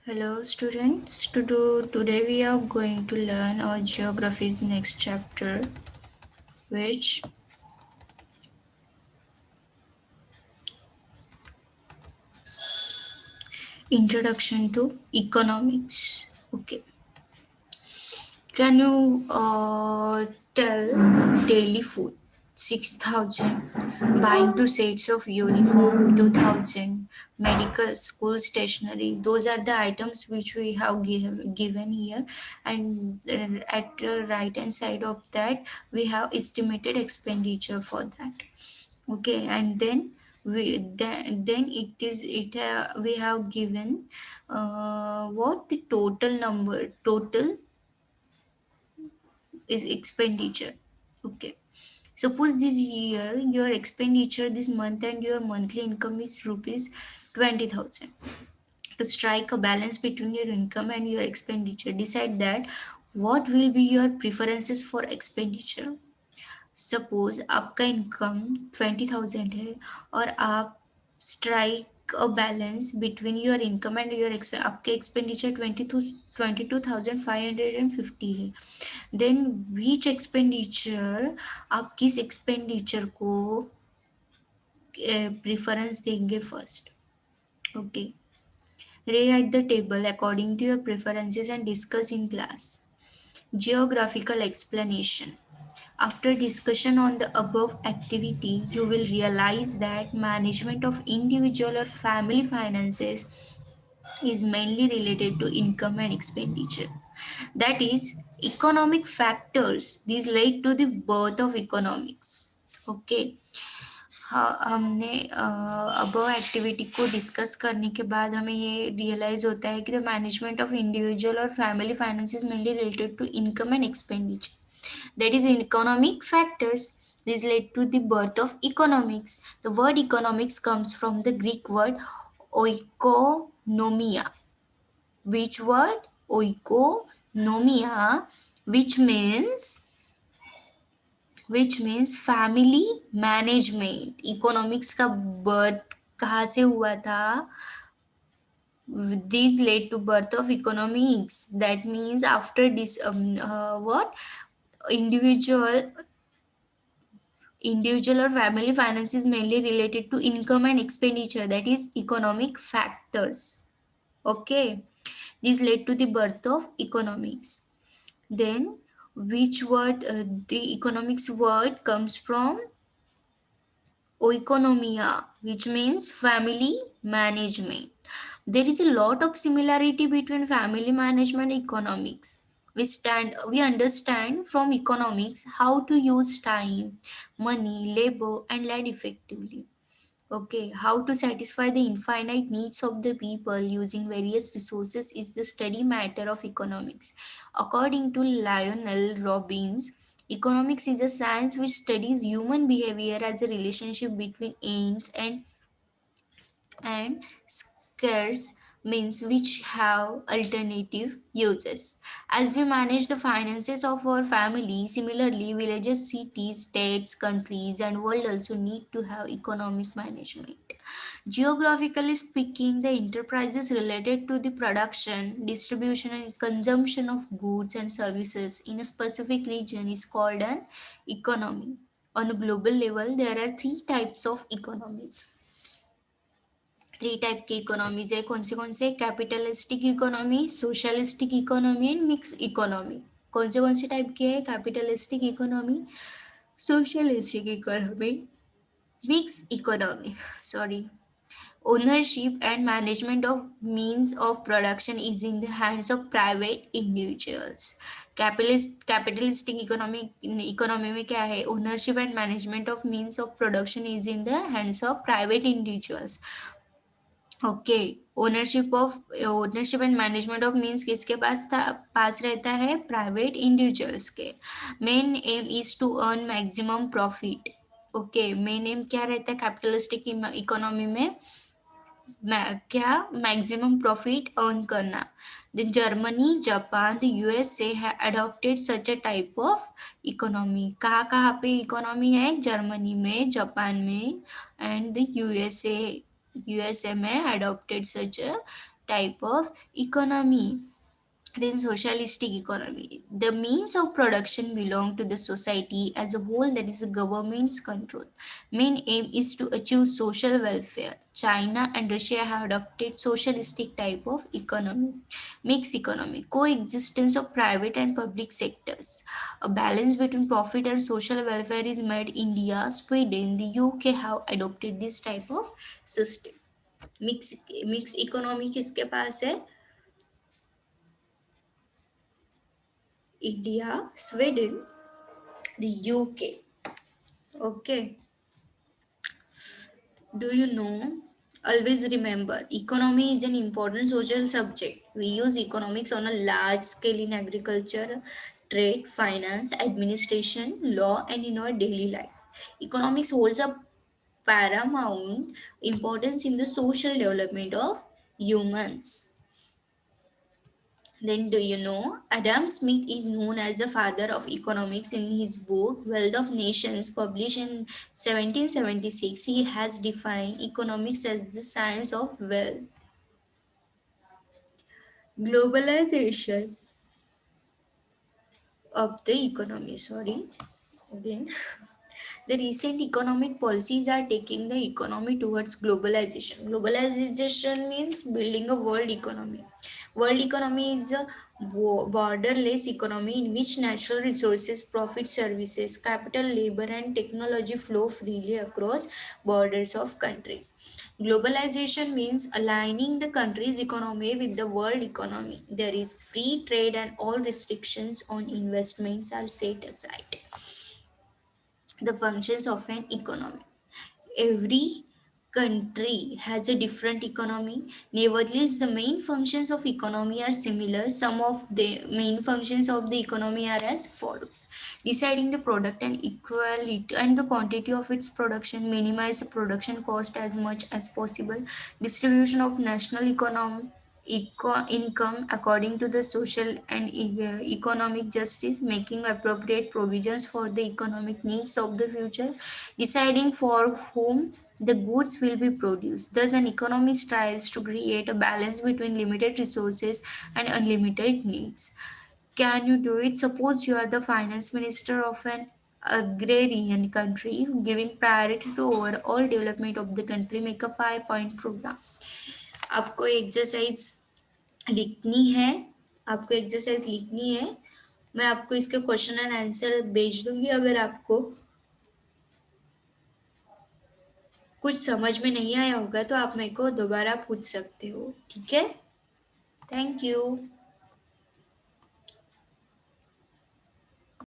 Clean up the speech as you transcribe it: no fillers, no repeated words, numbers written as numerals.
Hello students, today we are going to learn our geography's next chapter, which introduction to economics. Okay, can you tell daily food 6,000, buying two sets of uniform 2,000, medical school stationery. Those are the items which we have given here, and at the right hand side of that we have estimated expenditure for that. Okay, and then we have given what the total is expenditure. Okay, suppose this year your expenditure this month and your monthly income is rupees 20,000. To strike a balance between your income and your expenditure, decide that what will be your preferences for expenditure. Suppose आपका income 20,000 है और आप strike a balance between your income and your आपके expenditure 22,550 है, then which expenditure आप किस expenditure को preference देंगे first. Okay, rewrite the table according to your preferences and discuss in class. Geographical explanation. After discussion on the above activity, you will realize that management of individual or family finances is mainly related to income and expenditure. That is, economic factors. These led to the birth of economics. Okay. हाँ, हमने above activity को discuss करने के बाद हमें ये realise होता है कि द मैनेजमेंट ऑफ इंडिविजुअल और family finance is mainly related to income and expenditure. That is economic factors. This led to the birth of economics. The word economics comes from the Greek word oikonomia. Which word? Oikonomia, which means family management. Economics का birth कहाँ से हुआ था? This led to birth of economics. That means after this what individual or family finance is mainly related to income and expenditure, that is economic factors. Okay, this led to the birth of economics. Then which word, the economics word comes from oikonomia, which means family management. There is a lot of similarity between family management and economics. We understand from economics how to use time, money, labor, and land effectively. Okay, how to satisfy the infinite needs of the people using various resources is the study matter of economics. According to Lionel Robbins, economics is a science which studies human behavior as a relationship between ends and scarce means which have alternative uses. As we manage the finances of our family, similarly, villages, cities, states, countries, and world also need to have economic management. Geographically speaking, the enterprises related to the production, distribution, and consumption of goods and services in a specific region is called an economy. On a global level, there are three types of economies. Three type की economies है. कौन से capitalistic economy, socialistic economy and mix economy. कौन से type की है? Capitalistic economy, socialistic economy, mix economy. Sorry. Ownership and management of means of production is in the hands of private individuals. Capitalistic economy में क्या है? Ownership and management of means of production is in the hands of private individuals. Okay, ownership and management of means किसके पास रहता है? Private individuals के. Main aim is to earn maximum profit. Okay, main aim क्या रहता है capitalistic economy में? क्या? मैक्सिमम प्रॉफिट अर्न करना. Then Germany, Japan, the USA है adopted such a type of economy. कहाँ पे इकोनॉमी है? जर्मनी में, जापान में and the USA. USMA adopted such a type of economy. Then socialistic economy. The means of production belong to the society as a whole, that is the government's control. Main aim is to achieve social welfare. China and Russia have adopted socialistic type of economy. Mixed economy. Coexistence of private and public sectors. A balance between profit and social welfare is made. India, Sweden, the UK have adopted this type of system. Mix economy किसके पास है? India, Sweden, the UK. Okay. Do you know? Always remember, economy is an important social subject. We use economics on a large scale in agriculture, trade, finance, administration, law, and in our daily life. Economics holds a paramount importance in the social development of humans. Then, do you know Adam Smith is known as the father of economics in his book Wealth of Nations, published in 1776? He has defined economics as the science of wealth. Globalization of the economy, sorry. Again. The recent economic policies are taking the economy towards globalization. Globalization means building a world economy. World economy is a borderless economy in which natural resources, profit, services, capital, labor, and technology flow freely across borders of countries. Globalization means aligning the country's economy with the world economy. There is free trade and all restrictions on investments are set aside. The functions of an economy. Every country has a different economy. Nevertheless, the main functions of economy are similar. Some of the main functions of the economy are as follows: deciding the product and equality and the quantity of its production, minimize the production cost as much as possible, distribution of national income according to the social and economic justice, making appropriate provisions for the economic needs of the future, deciding for whom the goods will be produced. Thus, an economy strives to create a balance between limited resources and unlimited needs. Can you do it? Suppose you are the finance minister of an agrarian country, giving priority to overall development of the country. Make a 5 point program. आपको exercise लिखनी है आपको exercise लिखनी है मैं आपको इसके question and answer भेज दूंगी अगर आपको कुछ समझ में नहीं आया होगा तो आप मेरे को दोबारा पूछ सकते हो ठीक है थैंक यू